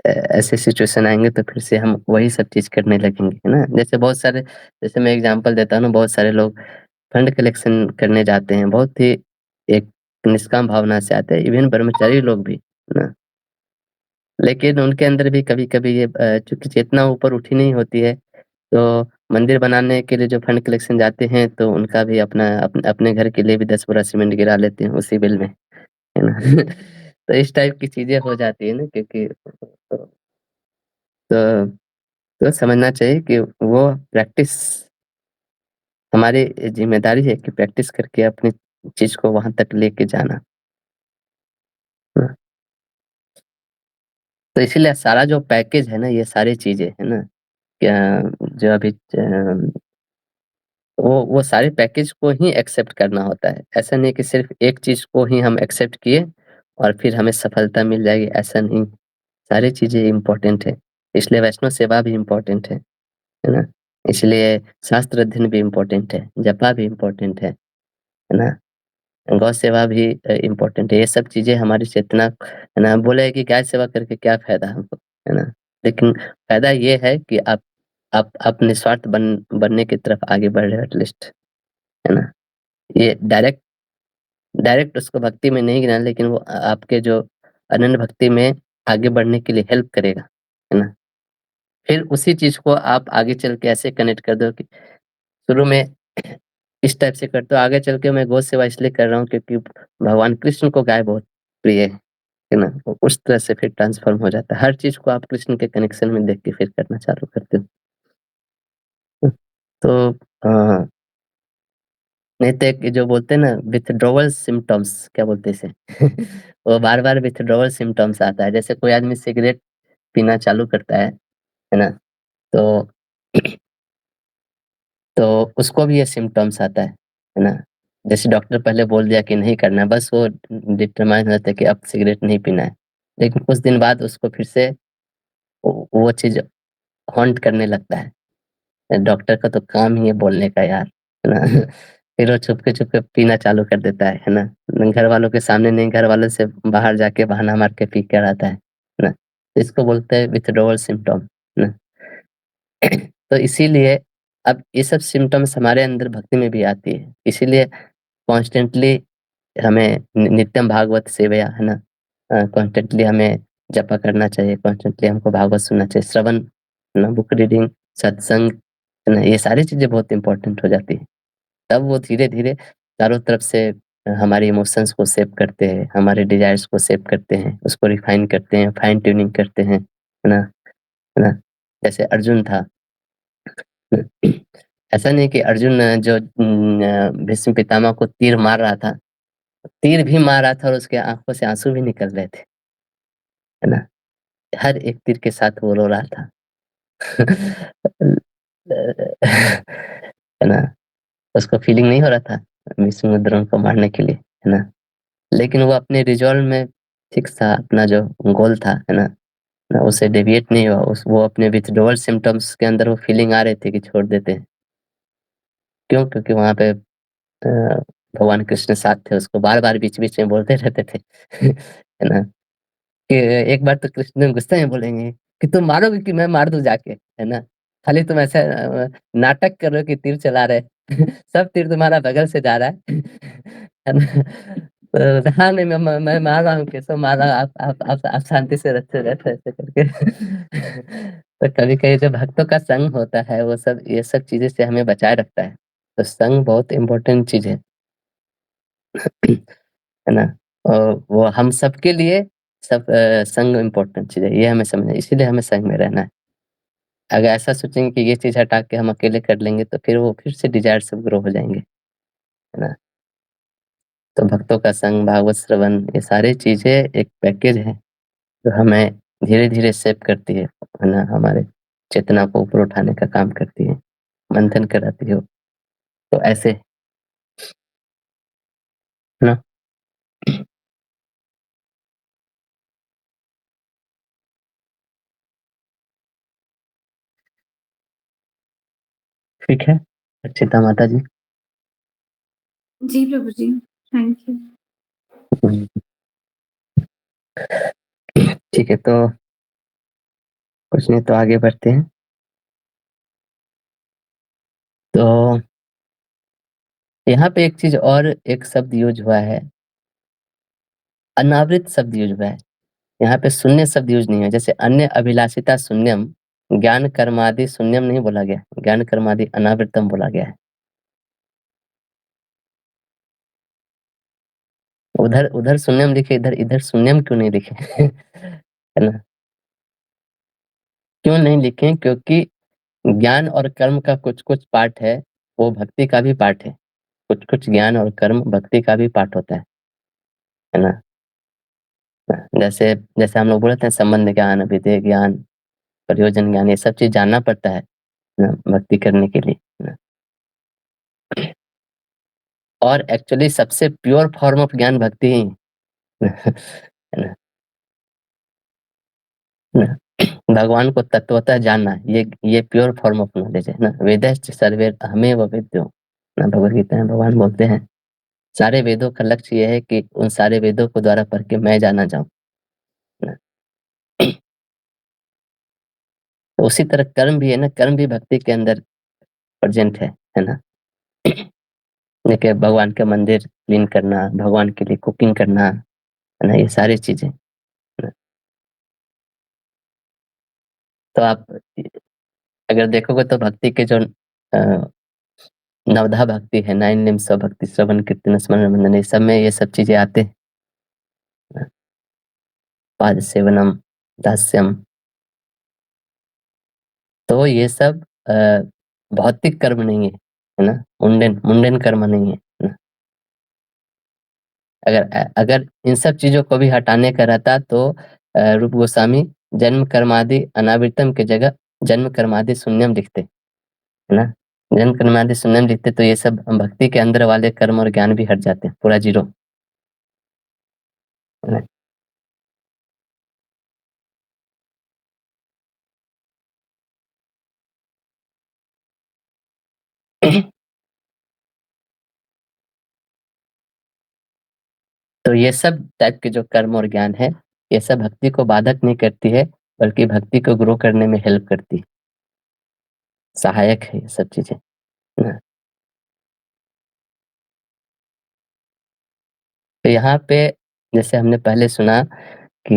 ऐसे सिचुएशन आएँगे तो फिर से हम वही सब चीज़ करने लगेंगे, है ना? जैसे बहुत सारे जैसे मैं एग्ज़ाम्पल देता हूँ ना, बहुत सारे लोग फंड कलेक्शन करने जाते हैं, बहुत ही एक निष्काम भावना से आते हैं, इवन ब्रह्मचारी लोग भी, है ना? लेकिन उनके अंदर भी कभी-कभी ये चूँकि चेतना ऊपर उठी नहीं होती है, तो मंदिर बनाने के लिए जो फंड कलेक्शन जाते हैं, तो उनका भी अपने घर के लिए भी 10 बोरा सीमेंट गिरा लेते हैं उसी बिल में, है ना? तो इस टाइप की चीज़ें हो जाती है ना क्योंकि तो तो समझना चाहिए कि वो प्रैक्टिस हमारी ज़िम्मेदारी है कि प्रैक्टिस करके अपनी चीज़ को वहाँ तक लेके जाना। हाँ, तो इसीलिए सारा जो पैकेज है ना, ये सारी चीज़ें, है ना? क्या जो अभी वो सारे पैकेज को ही एक्सेप्ट करना होता है। ऐसा नहीं कि सिर्फ़ एक चीज़ को ही हम एक्सेप्ट किए और फिर हमें सफलता मिल जाएगी, ऐसा नहीं। सारी चीज़ें इम्पोर्टेंट है, इसलिए वैष्णव सेवा भी इम्पोर्टेंट है ना? इसलिए शास्त्र अध्ययन भी इम्पोर्टेंट है, जपा भी इम्पोर्टेंट है ना? गौ सेवा भी इम्पोर्टेंट है। ये सब चीज़ें हमारी चेतना है ना, बोले कि गाय सेवा करके क्या फ़ायदा हमको, है ना? लेकिन फ़ायदा ये है कि आप निस्वार्थ बनने की तरफ आगे बढ़ रहे हो एटलीस्ट, है ना? ये डायरेक्ट डायरेक्ट उसको भक्ति में नहीं गिना लेकिन वो आपके जो अनन्य भक्ति में आगे बढ़ने के लिए हेल्प करेगा, है ना? फिर उसी चीज़ को आप आगे चल के ऐसे कनेक्ट कर दो कि शुरू में इस टाइप से करते हो, आगे चल के मैं गौ सेवा इसलिए कर रहा हूँ क्योंकि भगवान कृष्ण को गाय बहुत प्रिय है ना? तो उस तरह से फिर ट्रांसफ़ॉर्म हो जाता है। हर चीज़ को आप कृष्ण के कनेक्शन में देख के फिर करना चालू करते हो। तो अ, नहीं तो एक जो बोलते हैं ना विथड्रॉवल सिम्पटम्स क्या बोलते हैं इसे? वो बार-बार विथड्रॉवल सिम्पटम्स आता है। जैसे कोई आदमी सिगरेट पीना चालू करता है ना? तो तो उसको भी ये सिम्पटम्स आता है ना? जैसे डॉक्टर पहले बोल दिया कि नहीं करना है, बस वो डिटरमाइन रहता है कि अब सिगरेट नहीं पीना है। लेकिन कुछ दिन बाद उसको फिर से वो चीज़ हॉन्ट करने लगता है। डॉक्टर का तो काम ही है बोलने का यार, है ना? फिर वो चुपके-चुपके पीना चालू कर देता है ना? घर वालों के सामने नहीं, घर वालों से बाहर जाके बहाना मार के पी कर आता है ना? तो इसको बोलते हैं विथड्रॉवल सिम्पटम, है ना? तो इसीलिए अब ये सब सिम्पटम्स हमारे अंदर भक्ति में भी आती है। इसीलिए कॉन्स्टेंटली हमें नित्यम भागवत सेवया, है ना? कॉन्स्टेंटली हमें जपा करना चाहिए, कॉन्स्टेंटली हमको भागवत सुनना चाहिए, श्रवण, है ना? बुक रीडिंग, सत्संग, है ना? ये सारी चीज़ें बहुत इम्पोर्टेंट हो जाती हैं। तब वो धीरे-धीरे चारों तरफ से हमारे इमोशंस को शेप करते हैं, हमारे डिज़ायर्स को शेप करते हैं, उसको रिफाइन करते हैं, फाइन ट्यूनिंग करते हैं, है ना? है ना? जैसे अर्जुन था। ऐसा नहीं कि अर्जुन जो भीष्म पितामह को तीर मार रहा था, तीर भी मार रहा था और उसके आँखों से आँसू भी निकल रहे थे, है ना? हर एक तीर के साथ वो रो रहा था। है ना? उसको फीलिंग नहीं हो रहा था भीष्म द्रोण को मारने के लिए, है ना? लेकिन वो अपने रिज़ॉल्व में फिक्स था, अपना जो गोल था, है ना? ना उससे डेविएट नहीं हुआ, उस वो अपने विथड्रॉवल सिम्पटम्स के अंदर वो फीलिंग आ रही थी कि छोड़ देते हैं। क्यों? क्योंकि वहाँ पे भगवान कृष्ण साथ थे, उसको बार-बार बीच-बीच में बोलते रहते थे। है ना? कि एक बार तो कृष्ण गुस्से में बोलेंगे कि तुम मारोगे कि मैं मार दूँ जाके, है ना? खाली तुम ऐसा नाटक कर रहे हो कि तीर चला रहे। सब तीर तुम्हारा बगल से जा रहा है। है ना? तो हाँ, नहीं मैं मार रहा हूँ, केशव मार रहा हूँ, आप शांति से रहते रहते ऐसे करके। तो कभी-कभी जो भक्तों का संग होता है, वो सब ये सब चीज़ें से हमें बचाए रखता है। तो संग बहुत इम्पोर्टेंट चीज़ है। है ना? और वो हम सबके लिए संग इम्पोर्टेंट चीज़ है, ये हमें समझना है, इसीलिए हमें संग में रहना है। अगर ऐसा सोचेंगे कि ये चीज़ हटा के हम अकेले कर लेंगे, तो फिर वो फिर से डिज़ायर सब ग्रो हो जाएँगे, है ना? तो भक्तों का संग, भागवत श्रवण, ये सारी चीज़ें एक पैकेज है, जो हमें धीरे-धीरे शेप करती है ना? हमारे चेतना को ऊपर उठाने का काम करती है, मंथन कराती है वो। तो ऐसे, है ना? ठीक है, अर्चिता माता जी। जी प्रभु जी, थैंक यू। हुँ। ठीक है, तो कुछ नहीं तो आगे बढ़ते हैं। तो यहाँ पे एक चीज़ और एक शब्द यूज़ हुआ है, अनावृत शब्द यूज़ हुआ है। यहाँ पे शून्य शब्द यूज़ नहीं है, जैसे अन्य अभिलाषिता शून्यम, ज्ञान कर्मादि शून्यम नहीं बोला गया, ज्ञान कर्मादि अनावृतम बोला गया है। उधर उधर शून्यम लिखे, इधर इधर शून्यम क्यों नहीं लिखे? है ना? क्यों नहीं लिखे? क्योंकि ज्ञान और कर्म का कुछ-कुछ पार्ट है, वो भक्ति का भी पार्ट है। कुछ-कुछ ज्ञान और कर्म भक्ति का भी पार्ट होता है ना? जैसे जैसे हम लोग बोलते हैं संबंध ज्ञान, अभिधेय ज्ञान, प्रयोजन ज्ञान, ये सब चीज़ जानना पड़ता है ना भक्ति करने के लिए, है ना? और एक्चुअली सबसे प्योर फॉर्म ऑफ ज्ञान भक्ति ही है ना? है ना? भगवान को तत्वतः जानना, ये प्योर फॉर्म ऑफ नॉलेज है ना? वेदश्च सर्वैरहमेव वेद्यो ना, भगवद गीता में भगवान बोलते हैं, सारे वेदों का लक्ष्य ये है कि उन सारे वेदों को द्वारा पढ़ के मैं जाना जाऊँ, है ना? तो उसी तरह कर्म भी है ना, कर्म भी भक्ति के अंदर प्रेज़ेंट है ना? देखिए भगवान का मंदिर क्लीन करना, भगवान के लिए कुकिंग करना, है ना? ये सारी चीज़ें, है ना? तो आप अगर देखोगे तो भक्ति के जो नवधा भक्ति है, 9 लिम्स ऑफ भक्ति, श्रवण, कीर्तन, स्मरण, वंदन, ये सब में ये सब चीज़ें आते हैं। पाद सेवनम, दास्यम, तो ये सब भौतिक कर्म नहीं है ना? मुंडेन मुंडेन कर्म नहीं है ना? अगर इन सब चीज़ों को भी हटाने का रहता तो रूप गोस्वामी जन्म कर्मादि अनावृतम की जगह जन्म कर्मादि शून्यम लिखते, है ना? जन्म कर्मादि शून्यम लिखते तो ये सब भक्ति के अंदर वाले कर्म और ज्ञान भी हट जाते हैं, पूरा ज़ीरो, है ना? तो ये सब टाइप के जो कर्म और ज्ञान है, ये सब भक्ति को बाधक नहीं करती है, बल्कि भक्ति को ग्रो करने में हेल्प करती है, सहायक है ये सब चीज़ें, है ना? तो यहाँ पे जैसे हमने पहले सुना कि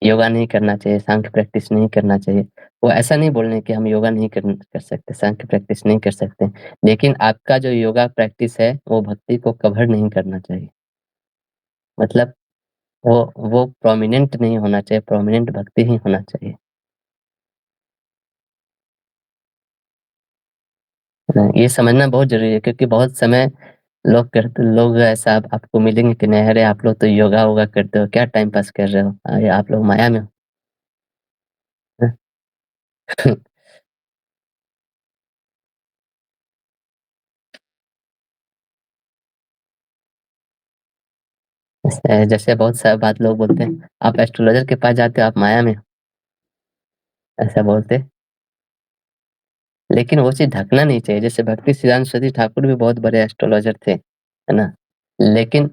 योगा नहीं करना चाहिए, सांख्य प्रैक्टिस नहीं करना चाहिए। वो ऐसा नहीं बोल रहे हैं कि हम योगा नहीं कर सकते, सांख्य प्रैक्टिस नहीं कर सकते। लेकिन आपका जो योगा प्रैक्टिस है, वो भक्ति को कवर नहीं करना चाहिए। मतलब वो प्रोमिनेंट नहीं होना चाहिए, प्रोमिनेंट भक्ति ही होना चाहिए। ये समझना बहुत ज़रूरी है क्योंकि बहुत समय लोग ऐसा आपको मिलेंगे कि नहीं अरे आप लोग तो योगा-वोगा करते हो, क्या टाइम पास कर रहे हो? अरे आप लोग माया में हो। जैसे बहुत सारी बात लोग बोलते हैं, आप एस्ट्रोलॉजर के पास जाते हो, आप माया में हो, ऐसा बोलते। लेकिन वो चीज़ ढकना नहीं चाहिए, जैसे भक्ति सिद्धांत सरस्वती ठाकुर भी बहुत बड़े एस्ट्रोलॉजर थे, है ना? लेकिन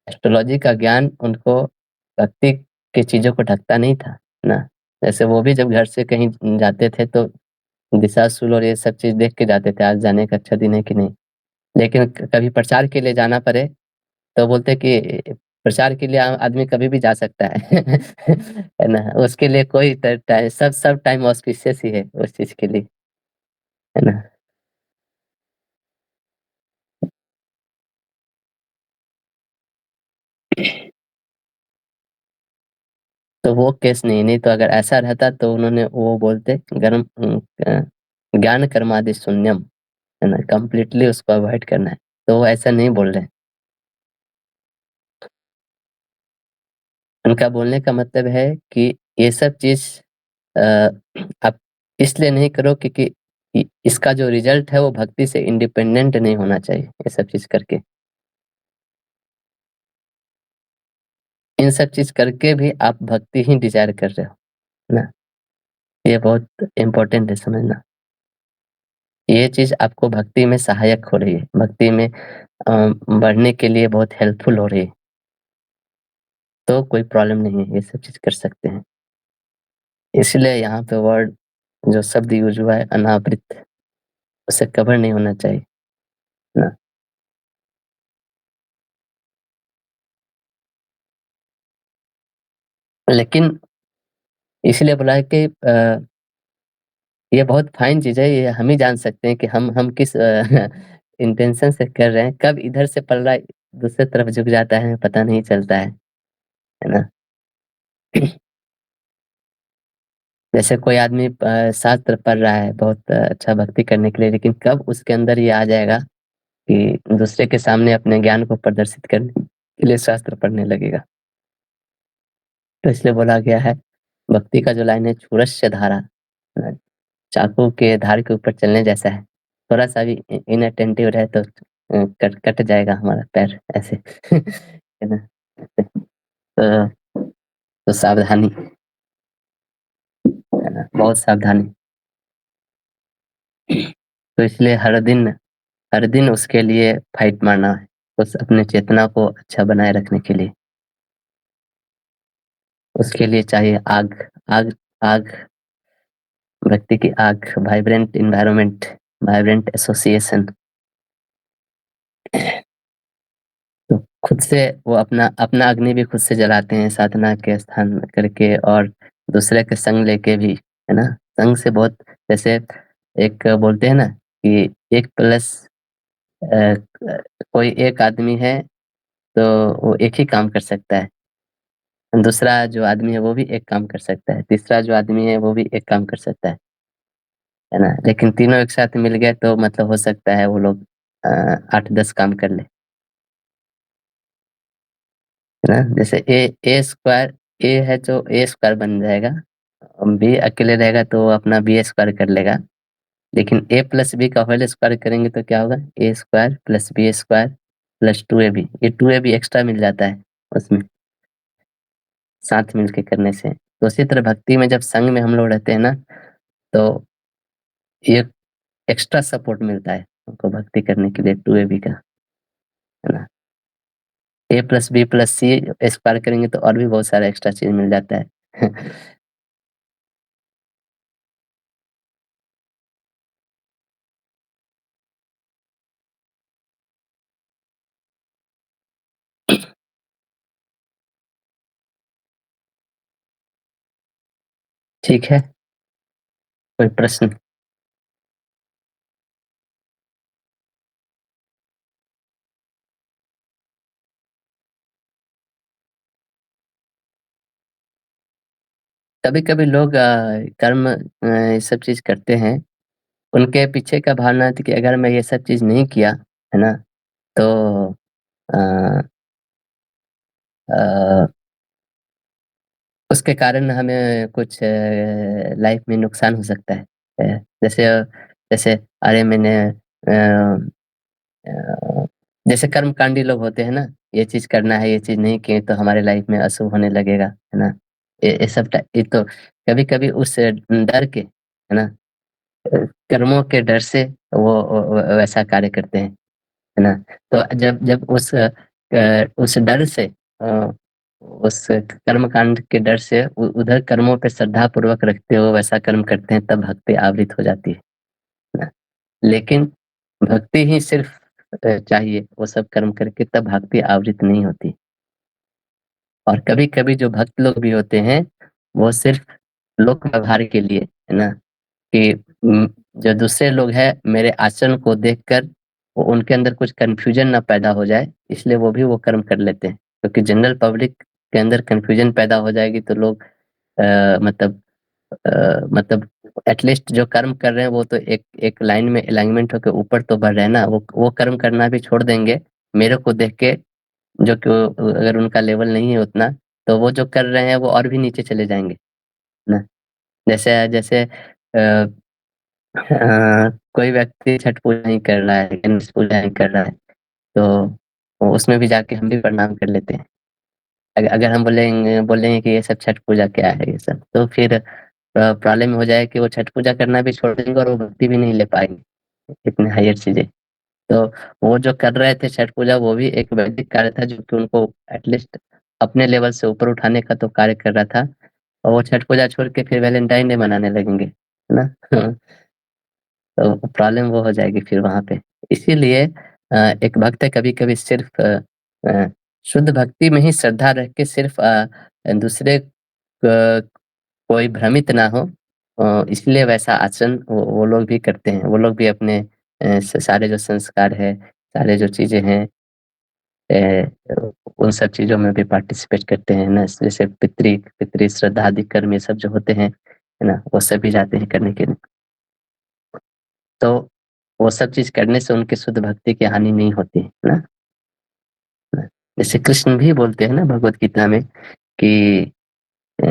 एस्ट्रोलॉजी का ज्ञान उनको भक्ति की चीज़ों को ढकता नहीं था, है ना? जैसे वो भी जब घर से कहीं जाते थे तो दिशा-सूल और ये सब चीज़ देख के जाते थे, आज जाने का अच्छा दिन है कि नहीं? लेकिन कभी प्रचार के लिए जाना पड़े, तो बोलते कि प्रचार के लिए आदमी कभी भी जा सकता है। है ना? उसके लिए कोई त टाइ सब टाइम ऑस्पिशियस ही है उस चीज़ के लिए, है ना? तो वो केस नहीं तो अगर ऐसा रहता तो उन्होंने वो बोलते ज्ञान कर्मादि शून्यम, है ना? कंप्लीटली उसको अवॉइड करना है, तो वो ऐसा नहीं बोल रहे हैं। उनका बोलने का मतलब है कि ये सब चीज़ अ, आप इसलिए नहीं करो क्योंकि इसका जो रिज़ल्ट है वो भक्ति से इंडिपेंडेंट नहीं होना चाहिए, ये सब चीज़ करके। इन सब चीज़ करके भी आप भक्ति ही डिज़ायर कर रहे हो, है ना? ये बहुत इम्पोर्टेंट है समझना। ये चीज़ आपको भक्ति में सहायक हो रही है, भक्ति में बढ़ने के लिए बहुत हेल्पफुल हो रही है। तो कोई प्रॉब्लम नहीं है, ये सब चीज़ कर सकते हैं। इसलिए यहाँ पे वर्ड जो शब्द यूज़ हुआ है अनावृत, उसे कवर नहीं होना चाहिए, ना। लेकिन इसलिए बोला है कि ये बहुत फाइन चीज़ है, ये हम ही जान सकते हैं कि हम किस इंटेंशन से कर रहे हैं, कब इधर से पल्ला दूसरे तरफ झुक जाता है, पता नहीं चलता है ना? जैसे कोई आदमी शास्त्र पढ़ रहा है बहुत अच्छा भक्ति करने के लिए, लेकिन कब उसके अंदर ये आ जाएगा कि दूसरे के सामने अपने ज्ञान को प्रदर्शित करने के लिए शास्त्र पढ़ने लगेगा। तो इसलिए बोला गया है, भक्ति का जो लाइन है छूरश्य धारा, चाकू के धार के ऊपर चलने जैसा है। थोड़ा-सा भी इनअटेंटिव रहे तो कट कट जाएगा हमारा पैर ऐसे। है ना? तो सावधानी, है ना? बहुत सावधानी। तो इसलिए हर दिन उसके लिए फाइट मारना है, उस अपने चेतना को अच्छा बनाए रखने के लिए। उसके लिए चाहिए आग, आग आग, भक्ति की आग, वाइब्रेंट एनवायरनमेंट, वाइब्रेंट एसोसिएशन। तो खुद से वो अपना अपना अग्नि भी खुद से जलाते हैं साधना के स्थान करके और दूसरे के संग लेके भी, है ना? संग से बहुत जैसे एक बोलते हैं ना कि 1 प्लस कोई एक आदमी है तो वो एक ही काम कर सकता है। दूसरा जो आदमी है वो भी एक काम कर सकता है, तीसरा जो आदमी है वो भी एक काम कर सकता है ना? लेकिन तीनों एक साथ मिल गए तो मतलब हो सकता है वो लोग 8-10 काम कर लें, है ना? जैसे ए स्क्वायर ए है तो ए स्क्वायर बन जाएगा, बी अकेले रहेगा तो वो अपना बी स्क्वायर कर लेगा, लेकिन ए प्लस बी का होल स्क्वायर करेंगे तो क्या होगा? A square plus B square plus 2ab, ये 2ab एक्स्ट्रा मिल जाता है उसमें, साथ मिलके करने से। तो उसी तरह भक्ति में जब संग में हम लोग रहते हैं ना, तो ये एक्स्ट्रा सपोर्ट मिलता है हमको भक्ति करने के लिए 2ab का, है ना? ए प्लस बी प्लस सी स्क्वायर करेंगे तो और भी बहुत सारा एक्स्ट्रा चीज़ मिल जाता है। ठीक है, कोई प्रश्न? कभी-कभी लोग कर्म ये सब चीज़ करते हैं, उनके पीछे का भावना थी कि अगर मैं ये सब चीज़ नहीं किया, है ना? तो अ अ, उसके कारण हमें कुछ लाइफ में नुकसान हो सकता है। जैसे जैसे अरे मैंने अ, जैसे कर्मकांडी लोग होते हैं ना, ये चीज़ करना है, ये चीज़ नहीं किए तो हमारे लाइफ में अशुभ होने लगेगा, है ना? ये सब ये तो कभी-कभी उस डर के, है ना? कर्मों के डर से वो वैसा कार्य करते हैं, है ना? तो जब जब उस डर से उस कर्मकांड के डर से उधर कर्मों पे श्रद्धा पूर्वक रखते हुए वैसा कर्म करते हैं तब भक्ति आवृत हो जाती है ना? लेकिन भक्ति ही सिर्फ चाहिए वो सब कर्म करके तब भक्ति आवृत नहीं होती। और कभी-कभी जो भक्त लोग भी होते हैं, वो सिर्फ लोक व्यवहार के लिए, है ना? कि जो दूसरे लोग हैं मेरे आचरण को देखकर वो उनके अंदर कुछ कन्फ्यूजन ना पैदा हो जाए, इसलिए वो भी वो कर्म कर लेते हैं। क्योंकि जनरल पब्लिक के अंदर कन्फ्यूजन पैदा हो जाएगी तो लोग मतलब एटलीस्ट जो कर्म कर रहे हैं वो तो एक एक लाइन में अलाइनमेंट होके ऊपर तो बढ़ रहे हैं ना, वो कर्म करना भी छोड़ देंगे, मेरे को देख के जो कि अगर उनका लेवल नहीं है उतना, तो वो जो कर रहे हैं वो और भी नीचे चले जाएँगे, ना? जैसे जैसे कोई व्यक्ति छठ पूजा नहीं कर रहा है, गणेश पूजा नहीं कर रहा है, तो उसमें भी जाके हम भी प्रणाम कर लेते हैं। अगर हम बोलेंगे कि ये सब छठ पूजा क्या है ये सब, तो फिर प्रॉब्लम हो जाए कि वो छठ पूजा करना भी छोड़ देंगे और वो भक्ति भी नहीं ले पाएँगे। इतने हायर चीज़ें। तो वो जो कर रहे थे छठ पूजा वो भी एक वैदिक कार्य था जो कि उनको एटलीस्ट अपने लेवल से ऊपर उठाने का तो कार्य कर रहा था और वो छठ पूजा छोड़ के फिर वैलेंटाइन डे मनाने लगेंगे, है ना? तो प्रॉब्लम वो हो जाएगी फिर वहाँ पे। इसीलिए एक भक्त कभी-कभी सिर्फ़ शुद्ध भक्ति में ही श्रद्धा रख के सिर्फ़ दूसरे कोई भ्रमित ना हो इसलिए वैसा आचरण वो लोग भी करते हैं। वो लोग भी अपने सारे जो संस्कार है, सारे जो चीज़ें हैं उन सब चीज़ों में भी पार्टिसिपेट करते हैं ना, जैसे पितृ श्रद्धा आदि कर्म ये सब जो होते हैं, है ना? वो सभी जाते हैं करने के लिए। तो वो सब चीज़ करने से उनकी शुद्ध भक्ति की हानि नहीं होती है ना? जैसे कृष्ण भी बोलते हैं ना भगवत गीता में कि अ,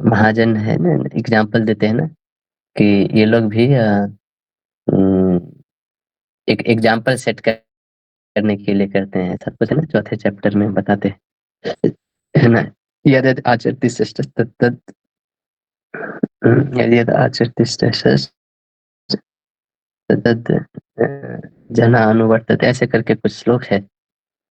महाजन है ना एग्ज़ाम्पल देते हैं ना कि ये लोग भी उम, एक एग्ज़ाम्पल सेट करने के लिए करते हैं। सब कुछ है ना चौथे चैप्टर में बताते हैं, है ना? यद्यद् आचरति श्रेष्ठः तद् यद्यद् आचरति श्रेष्ठः तद् जना अनुवर्तते ऐसे करके कुछ श्लोक है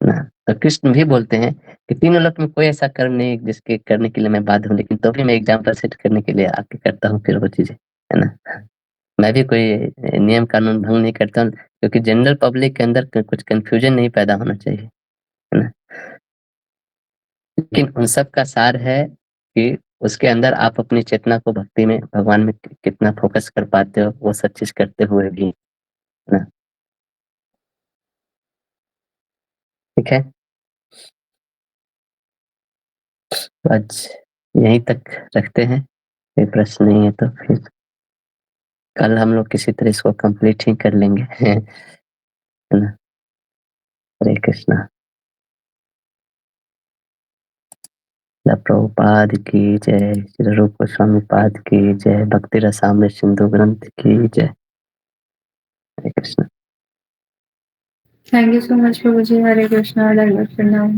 ना? तो कृष्ण भी बोलते हैं कि तीनों लोक में कोई ऐसा कर्म नहीं जिसके करने के लिए मैं बाध्य हूँ, लेकिन तो भी मैं एग्ज़ाम्पल सेट करने के लिए आके करता हूँ फिर वो चीज़ें, है ना? मैं भी कोई नियम कानून भंग नहीं करता हूँ क्योंकि जनरल पब्लिक के अंदर क कुछ कन्फ्यूज़न नहीं पैदा होना चाहिए, है ना? लेकिन उन सब का सार है कि उसके अंदर आप अपनी चेतना को भक्ति में, भगवान में कितना फ़ोकस कर पाते हो, वो सब चीज़ करते हुए भी, है ना? ठीक है? तो आज यहीं तक रखते हैं, कोई प्रश्न नहीं है तो फिर कल हम लोग किसी तरह इसको कंप्लीट ही कर लेंगे, है ना? हरे कृष्णा। शिला प्रभुपाद की जय, श्री रूप गोस्वामी पाद की जय, भक्ति रसामृत सिंधु ग्रंथ की जय। Hare Krishna. Thank you so much Prabhu ji. Hare Krishna. दंडवत प्रणाम।